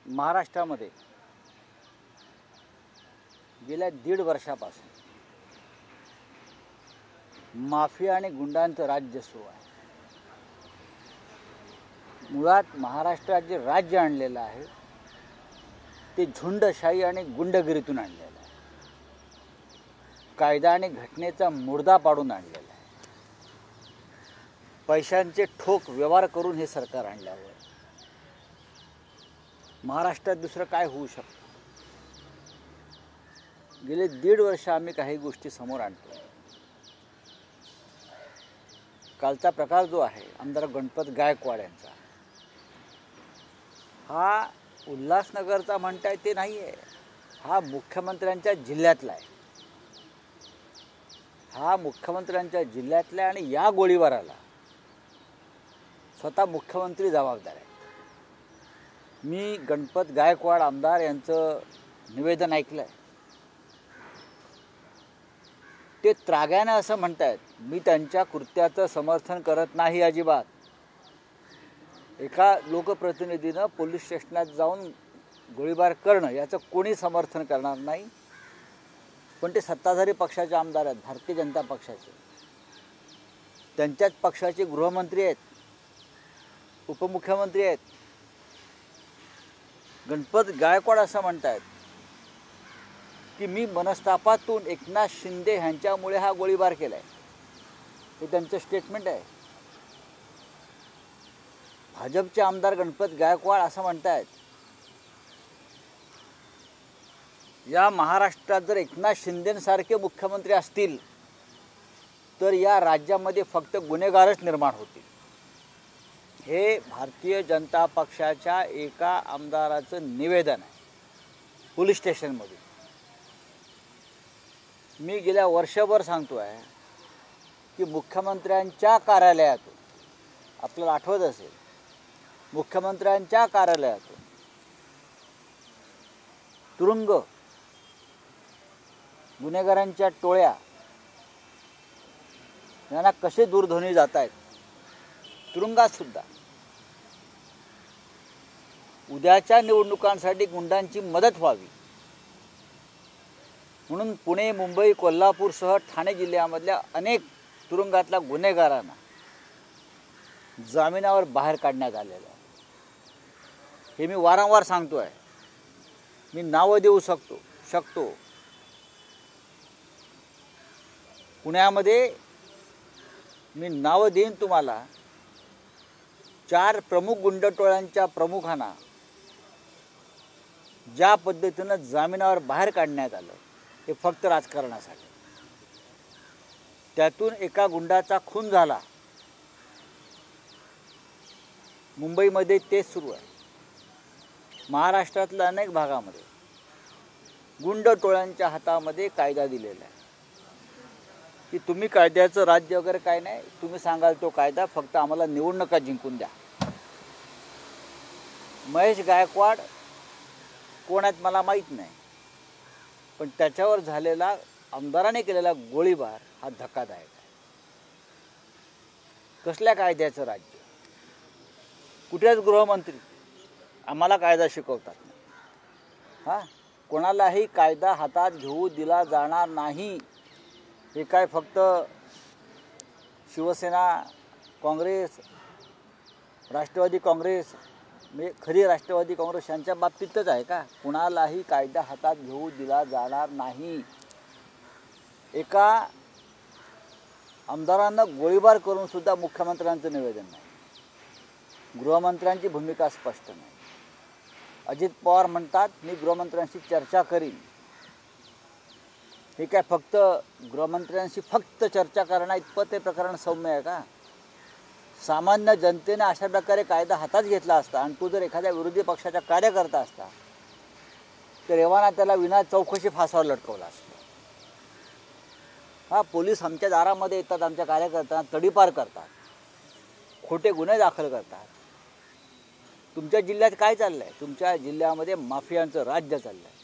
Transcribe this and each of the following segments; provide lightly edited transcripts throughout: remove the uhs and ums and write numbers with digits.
महाराष्ट्रामध्ये गेल्या 1.5 वर्षापासून माफिया आणि गुंडांचं राज्य सुरू आहे। मुळात महाराष्ट्रात जे राज्य आणलेलं आहे ते झुंडशाही आणि गुंडगिरीतून आणलेलं आहे। कायदा आणि घटनेचा मुर्दा पाडून आणलेला आहे। पैशांचे ठोक व्यवहार करून हे सरकार आणल्यावर महाराष्ट्रात दुसरं काय होऊ शकतं? गेले 1.5 वर्ष आम्ही काही गोष्टी समोर आणतो। कालचा प्रकार जो आहे आमदार गणपत गायकवाड यांचा, हा उल्हासनगरचा म्हणताय ते नाही आहे, हा मुख्यमंत्र्यांच्या जिल्ह्यातला आहे। हा मुख्यमंत्र्यांच्या जिल्ह्यातला आहे आणि या गोळीबाराला स्वतः मुख्यमंत्री जबाबदार आहेत। मी गणपत गायकवाड आमदार यांचं निवेदन ऐकलं आहे। ते त्राग्यानं असं म्हणतायत, मी त्यांच्या कृत्याचं समर्थन करत नाही अजिबात। एका लोकप्रतिनिधीनं पोलीस स्टेशनात जाऊन गोळीबार करणं याचं कोणी समर्थन करणार नाही, पण ते सत्ताधारी पक्षाचे आमदार आहेत, भारतीय जनता पक्षाचे। त्यांच्याच पक्षाचे गृहमंत्री आहेत, उपमुख्यमंत्री आहेत। गणपत गायकवाड असं म्हणतायत की मी मनस्तापातून एकनाथ शिंदे यांच्यामुळे हा गोळीबार केलाय। हे त्यांचं स्टेटमेंट आहे। भाजपचे आमदार गणपत गायकवाड असं म्हणतायत, या महाराष्ट्रात जर एकनाथ शिंदेंसारखे मुख्यमंत्री असतील तर या राज्यामध्ये फक्त गुन्हेगारच निर्माण होतील। हे भारतीय जनता पक्षाच्या एका आमदाराचं निवेदन आहे पोलीस स्टेशनमध्ये। मी गेल्या वर्षभर सांगतो आहे की मुख्यमंत्र्यांच्या कार्यालयातून, आपल्याला आठवत असेल, मुख्यमंत्र्यांच्या कार्यालयातून तुरुंग, गुन्हेगारांच्या टोळ्या यांना कसे दूरध्वनी जात आहेत, तुरुंगात सुद्धा। उद्याच्या निवडणुकांसाठी गुंडांची मदत व्हावी म्हणून पुणे, मुंबई, कोल्हापूरसह ठाणे जिल्ह्यामधल्या अनेक तुरुंगातल्या गुन्हेगारांना जामिनावर बाहेर काढण्यात आलेलं आहे। हे मी वारंवार सांगतो आहे। मी नावं देऊ शकतो। पुण्यामध्ये मी नावं देईन तुम्हाला। 4 प्रमुख गुंडटोळ्यांच्या प्रमुखांना ज्या पद्धतीनं जामिनावर बाहेर काढण्यात आलं ते फक्त राजकारणासाठी। त्यातून एका गुंडाचा खून झाला। मुंबईमध्ये तेच सुरू आहे। महाराष्ट्रातल्या अनेक भागामध्ये गुंडटोळ्यांच्या हातामध्ये कायदा दिलेला आहे की तुम्ही कायद्याचं राज्य वगैरे काय नाही, तुम्ही सांगाल तो कायदा, फक्त आम्हाला निवडणुका जिंकून द्या। महेश गायकवाड कोण आहेत मला माहीत नाही, पण त्याच्यावर झालेला, आमदाराने केलेला गोळीबार हा धक्कादायक आहे। कसल्या कायद्याचं राज्य? कुठेच गृहमंत्री आम्हाला कायदा शिकवतात नाही। हां, कोणालाही कायदा हातात घेऊ दिला जाणार नाही। हे काय फक्त शिवसेना, काँग्रेस, राष्ट्रवादी काँग्रेस, म्हणजे खरी राष्ट्रवादी काँग्रेस यांच्या बाबतीतच आहे का? कुणालाही कायदा हातात घेऊ दिला जाणार नाही। एका आमदारांना गोळीबार करून सुद्धा मुख्यमंत्र्यांचं निवेदन नाही। गृहमंत्र्यांची भूमिका स्पष्ट नाही। अजित पवार म्हणतात मी गृहमंत्र्यांशी चर्चा करीन। हे काय फक्त गृहमंत्र्यांशी फक्त चर्चा करणं इतपत हे प्रकरण सौम्य आहे का? सामान्य जनतेने अशा प्रकारे कायदा हातात घेतला असता आणि तो जर एखाद्या विरोधी पक्षाचा कार्यकर्ता असता तर एव्हाना त्याला विना चौकशी फासावर लटकवला असतं। हा, पोलीस आमच्या दारामध्ये येतात, आमच्या कार्यकर्त्यांना तडीपार करतात, खोटे गुन्हे दाखल करतात। तुमच्या जिल्ह्यात काय चाललं आहे? तुमच्या जिल्ह्यामध्ये माफियांचं राज्य चाललं आहे।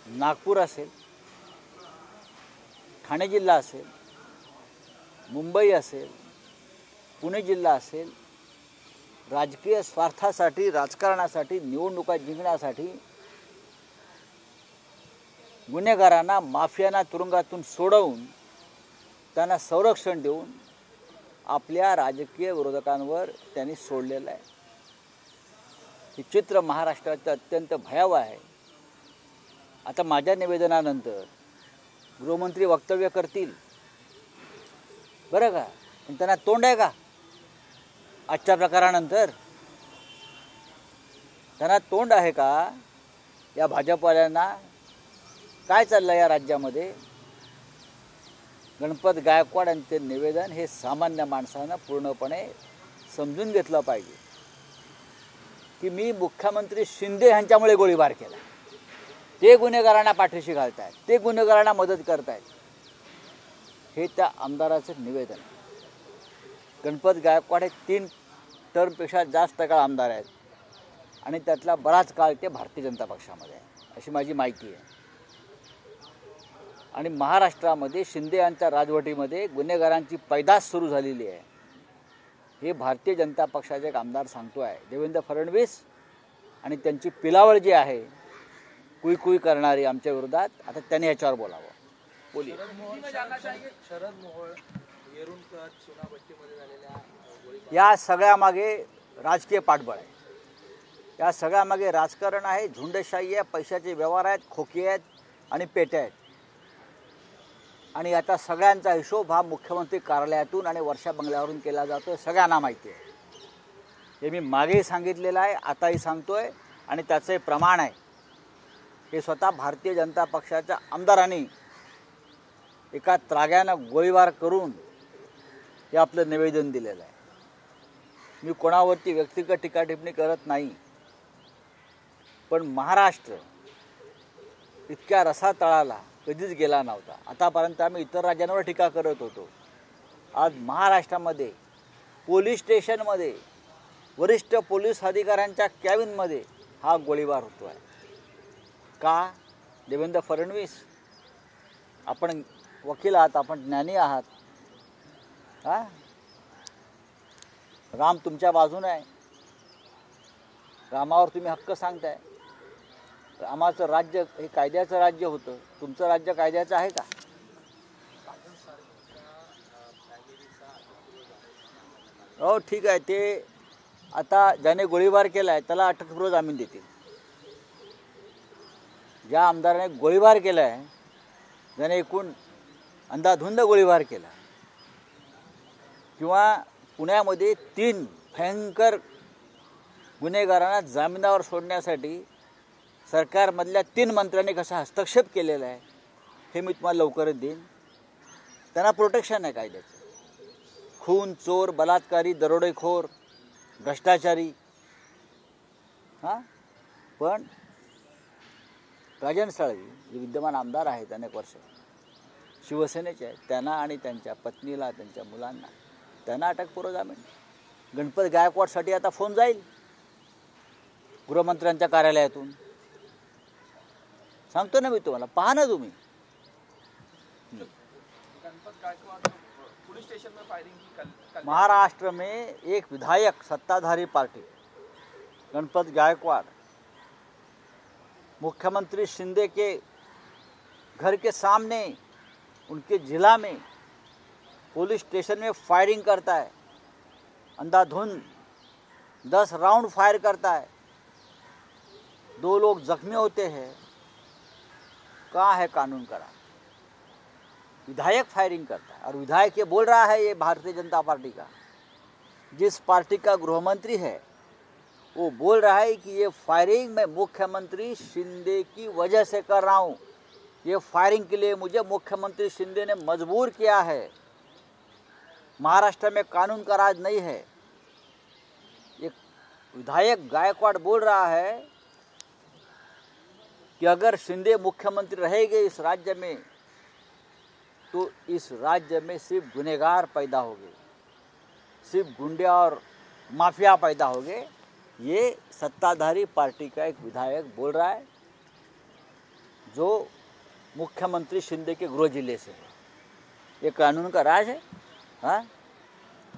नागपूर असेल, ठाणे जिल्हा असेल, मुंबई असेल, पुणे जिल्हा असेल, राजकीय स्वार्थासाठी, राजकारणासाठी, निवडणुका जिंकण्यासाठी गुन्हेगारांना, माफियांना तुरुंगातून सोडवून त्यांना संरक्षण देऊन आपल्या राजकीय विरोधकांवर त्यांनी सोडलेलं आहे. हे चित्र महाराष्ट्राचं अत्यंत भयावह आहे. आता माझ्या निवेदनानंतर गृहमंत्री वक्तव्य करतील बरं का, पण त्यांना तोंड आहे का? आजच्या प्रकारानंतर त्यांना तोंड आहे का? या भाजपवाल्यांना काय चाललं या राज्यामध्ये? गणपत गायकवाड यांचे निवेदन हे सामान्य माणसानं पूर्णपणे समजून घेतलं पाहिजे की मी मुख्यमंत्री शिंदे यांच्यामुळे गोळीबार केला. ते गुन्हेगारांना पाठीशी घालत आहेत, ते गुन्हेगारांना मदत करत आहेत. हे त्या आमदाराचं निवेदन आहे. गणपत गायकवाड हे 3 टर्मपेक्षा जास्त काळ आमदार आहेत आणि त्यातला बराच काळ ते भारतीय जनता पक्षामध्ये आहे अशी माझी माहिती आहे. आणि महाराष्ट्रामध्ये शिंदे यांच्या राजवटीमध्ये गुन्हेगारांची पैदास सुरू झालेली आहे हे भारतीय जनता पक्षाचे एक आमदार सांगतो आहे. देवेंद्र फडणवीस आणि त्यांची पिलावळ जी आहे कुई करणारी आमच्या विरोधात, आता त्यांनी याच्यावर बोलावं. बोलिए. शरद मोहोळ येरुणकर चुनाभट्टीमध्ये झालेल्या या सगळ्यामागे राजकीय पाठबळ आहे. या सगळ्यामागे राजकारण आहे, झुंडशाही आहे, पैशाचे व्यवहार आहेत, खोके आहेत आणि पेट्या आहेत. आणि आता सगळ्यांचा हिशोब हा मुख्यमंत्री कार्यालयातून आणि वर्षा बंगल्यावरून केला जातो, सगळ्यांना माहिती आहे. हे मी मागेही सांगितलेलं आहे, आताही सांगतोय आणि त्याचे प्रमाण आहे. हे स्वतः भारतीय जनता पक्षाच्या आमदारांनी एका त्राग्यानं गोळीबार करून हे आपलं निवेदन दिलेलं आहे. मी कोणावरती व्यक्तिगत टीका टिप्पणी करत नाही, पण महाराष्ट्र इतक्या रसातळाला कधीच गेला नव्हता. आतापर्यंत आम्ही इतर राज्यांवर टीका करत होतो. आज महाराष्ट्रामध्ये पोलीस स्टेशनमध्ये वरिष्ठ पोलीस अधिकाऱ्यांच्या कॅबिनमध्ये हा गोळीबार होतो आहे. का? देवेंद्र फडणवीस, आपण वकील आहात, आपण ज्ञानी आहात, हां, राम तुमच्या बाजूने आहे, रामावर तुम्ही हक्क सांगताय. रामाचं राज्य हे कायद्याचं राज्य होतं, तुमचं राज्य कायद्याचं आहे का? हो ठीक आहे, ते आता ज्याने गोळीबार केला आहे त्याला अटकपूर्व जामीन देतील. ज्या आमदाराने गोळीबार केला आहे, ज्याने एकूण अंधाधुंद गोळीबार केला, किंवा पुण्यामध्ये 3 भयंकर गुन्हेगारांना जामिनावर सोडण्यासाठी सरकारमधल्या 3 मंत्र्यांनी कसा हस्तक्षेप केलेला आहे हे मी तुम्हाला लवकरच देईन. त्यांना प्रोटेक्शन आहे कायद्याचं. खून, चोर, बलात्कारी, दरोडेखोर, भ्रष्टाचारी, हां. पण राजन साळवी जे विद्यमान आमदार आहेत अनेक वर्ष, शिवसेनेचे आहेत, त्यांना आणि त्यांच्या पत्नीला, त्यांच्या मुलांना, त्यांना अटकपूर्व जामीन. गणपत गायकवाडसाठी आता फोन जाईल गृहमंत्र्यांच्या कार्यालयातून. सांगतो ना मी तुम्हाला, पहा ना तुम्ही. महाराष्ट्र में एक विधायक सत्ताधारी पार्टी गणपत गायकवाड़ मुख्यमंत्री शिंदे के घर के सामने उनके जिला में पुलिस स्टेशन में फायरिंग करता है, अंधाधुंध 10 राउंड फायर करता है, 2 लोग जख्मी होते हैं. कहाँ है कानून का राज? विधायक फायरिंग करता है और विधायक ये बोल रहा है, ये भारतीय जनता पार्टी का, जिस पार्टी का गृहमंत्री है वो बोल रहा है कि ये फायरिंग मैं मुख्यमंत्री शिंदे की वजह से कर रहा हूँ. ये फायरिंग के लिए मुझे मुख्यमंत्री शिंदे ने मजबूर किया है. महाराष्ट्र में कानून का राज नहीं है. ये विधायक गायकवाड़ बोल रहा है कि अगर शिंदे मुख्यमंत्री रहेंगे इस राज्य में तो इस राज्य में सिर्फ गुनहगार पैदा होंगे, सिर्फ गुंडे और माफिया पैदा होंगे. ये सत्ताधारी पार्टी का एक विधायक बोल रहा है जो मुख्यमंत्री शिंदे के गृह जिले से है. ये कानून का राज है? हाँ,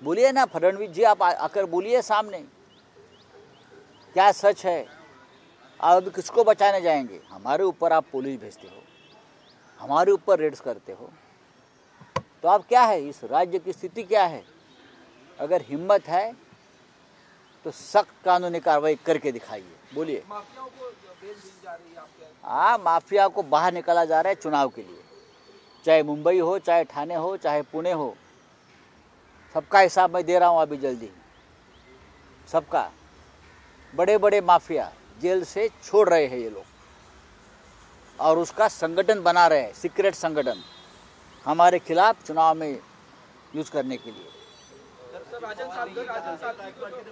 बोलिए ना फडणवीस जी, आप आकर बोलिए सामने. क्या सच है? आप अभी किसको बचाने जाएंगे? हमारे ऊपर आप पुलिस भेजते हो, हमारे ऊपर रेड्स करते हो, तो आप क्या है? इस राज्य की स्थिति क्या है? अगर हिम्मत है तो सख्त कानूनी कार्रवाई करके दिखाइए। बोलिए। माफियाओं को बेल दी जा रही है आपके? हाँ, माफिया को बाहर निकाला जा रहा है चुनाव के लिए, चाहे मुंबई हो, चाहे ठाणे हो, चाहे पुणे हो, सबका हिसाब मैं दे रहा हूँ अभी जल्दी। सबका बड़े बड़े माफिया जेल से छोड़ रहे हैं ये लोग, और उसका संगठन बना रहे हैं, सीक्रेट संगठन हमारे खिलाफ चुनाव में यूज करने के लिए। सर, राजन साहब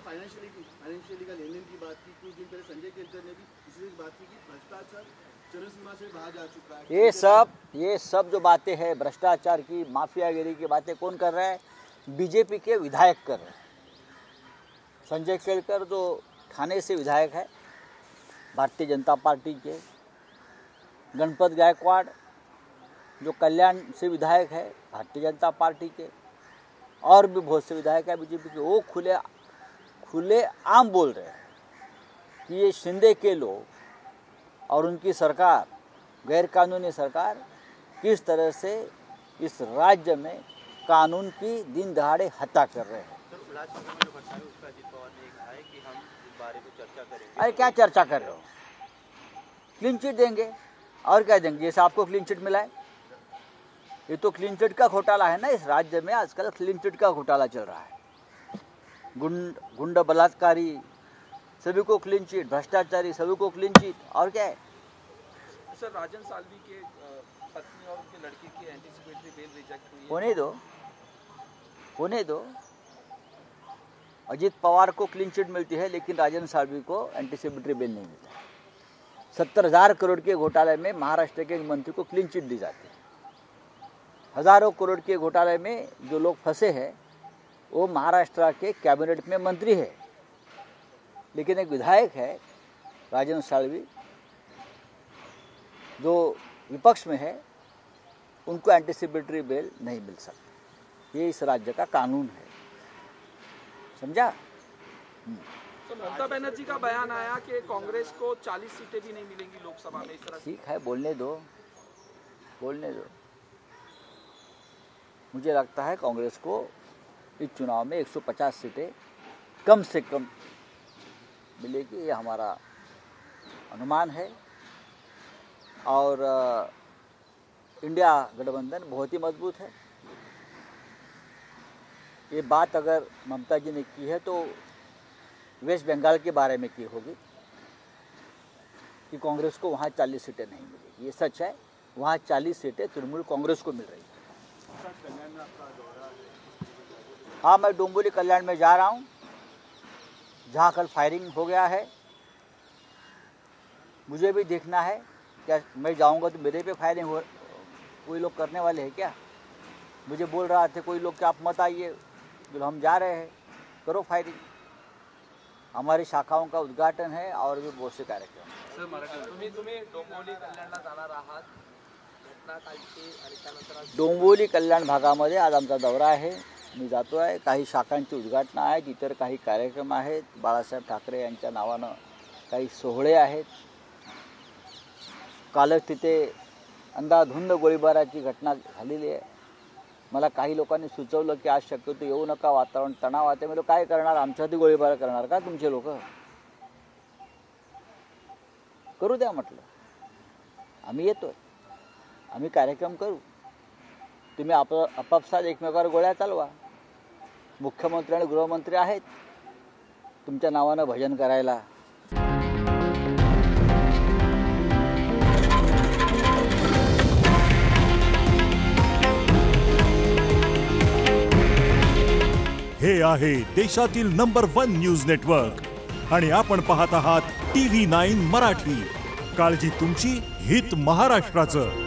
फाइनेंशियली का लेन-देन की बात की, कुछ दिन पहले संजय केतकर ने भी इसी बात की कि भ्रष्टाचार चरण सीमा से बाहर जा चुका है। ये सब जो बातें हैं भ्रष्टाचार की, माफियागिरी की बातें कौन कर रहा है? बीजेपी के विधायक कर रहे हैं। संजय केतकर जो ठाणे से विधायक है भारतीय जनता पार्टी के, गणपत गायकवाड़ जो कल्याण से विधायक है भारतीय जनता पार्टी के, और भी बहुत से विधायक है बीजेपी के, वो खुले आम बोल रहे हैं कि ये शिंदे के लोग और उनकी सरकार, गैर कानूनी सरकार, किस तरह से इस राज्य में कानून की दिन दहाड़े हत्या कर रहे हैं। अरे क्या चर्चा कर रहे हो? क्लीन चिट देंगे और क्या देंगे? जैसे आपको क्लीन चिट मिला है, ये तो क्लीन चिट का घोटाला है ना। इस राज्य में आजकल क्लीन चिट का घोटाला चल रहा है। गुंडा बलात्कारी सभी को क्लीन चिट, भ्रष्टाचारी सभी को क्लीन चिट, और क्या है? सर, राजन साल्वी के पत्नी और उनके लड़के की एंटीसिपेटरी बेल रिजेक्ट हुई है। होने दो। अजीत पवार को क्लीन चिट मिलती है, लेकिन राजन साल्वी को एंटीसिपेटरी बेल नहीं मिलता। 70,000 करोड़ के घोटाले में महाराष्ट्र के मंत्री को क्लीन चिट दी जाती है। हजारों करोड़ के घोटाले में जो लोग फंसे हैं वो महाराष्ट्र के कैबिनेट में मंत्री है, लेकिन एक विधायक है राजन साल्वी जो विपक्ष में है, उनको एंटीसिपेटरी बेल नहीं मिल सकती। ये इस राज्य का कानून है, समझा? तो ममता बनर्जी का बयान आया कि कांग्रेस को 40 सीटें भी नहीं मिलेंगी लोकसभा में, इस तरह। ठीक है, बोलने दो। मुझे लगता है कांग्रेस को इस चुनाव में 150 सीटें कम से कम मिलेगी, ये हमारा अनुमान है। और इंडिया गठबंधन बहुत ही मजबूत है। ये बात अगर ममता जी ने की है तो वेस्ट बंगाल के बारे में की होगी कि कांग्रेस को वहाँ 40 सीटें नहीं मिलेगी। ये सच है, वहाँ 40 सीटें तृणमूल कांग्रेस को मिल रही है। हाँ, मैं डोंबिवली कल्याण में जा रहा हूँ, जहाँ कल फायरिंग हो गया है। मुझे भी देखना है, क्या मैं जाऊँगा तो मेरे पे फायरिंग हो, कोई लोग करने वाले हैं क्या? मुझे बोल रहा थे कोई लोग कि आप मत आइए, जो हम जा रहे हैं, करो फायरिंग। हमारी शाखाओं का उद्घाटन है और भी बहुत से कार्यक्रम। तुम्ही डोंबिवली कल्याणला जाणार आहात, घटना कालची आणि त्यानंतर डोंबिवली कल्याण भागामध्ये आज आमचा दौरा आहे, मी जातो आहे। काही शाखांची उद्घाटन आहेत, इतर काही कार्यक्रम आहेत, बाळासाहेब ठाकरे यांच्या नावानं काही सोहळे आहेत। कालच तिथे अंधाधुंद गोळीबाराची घटना झालेली आहे। मला काही लोकांनी सुचवलं की आज शक्यतो येऊ नका, वातावरण तणावात आहे। मी काय करणार, आमच्यावरती गोळीबार करणार का तुमचे लोक? करू द्या म्हटलं, आम्ही येतोय, आम्ही कार्यक्रम करू, तुम्ही आपापसात एकमेकावर गोळ्या चालवा। मुख्यमंत्री आणि गृहमंत्री आहेत तुमच्या नावानं भजन करायला। हे आहे देशातील नंबर 1 न्यूज नेटवर्क आणि आपण पाहत आहात TV9 मराठी। काळजी तुमची, हित महाराष्ट्राचं।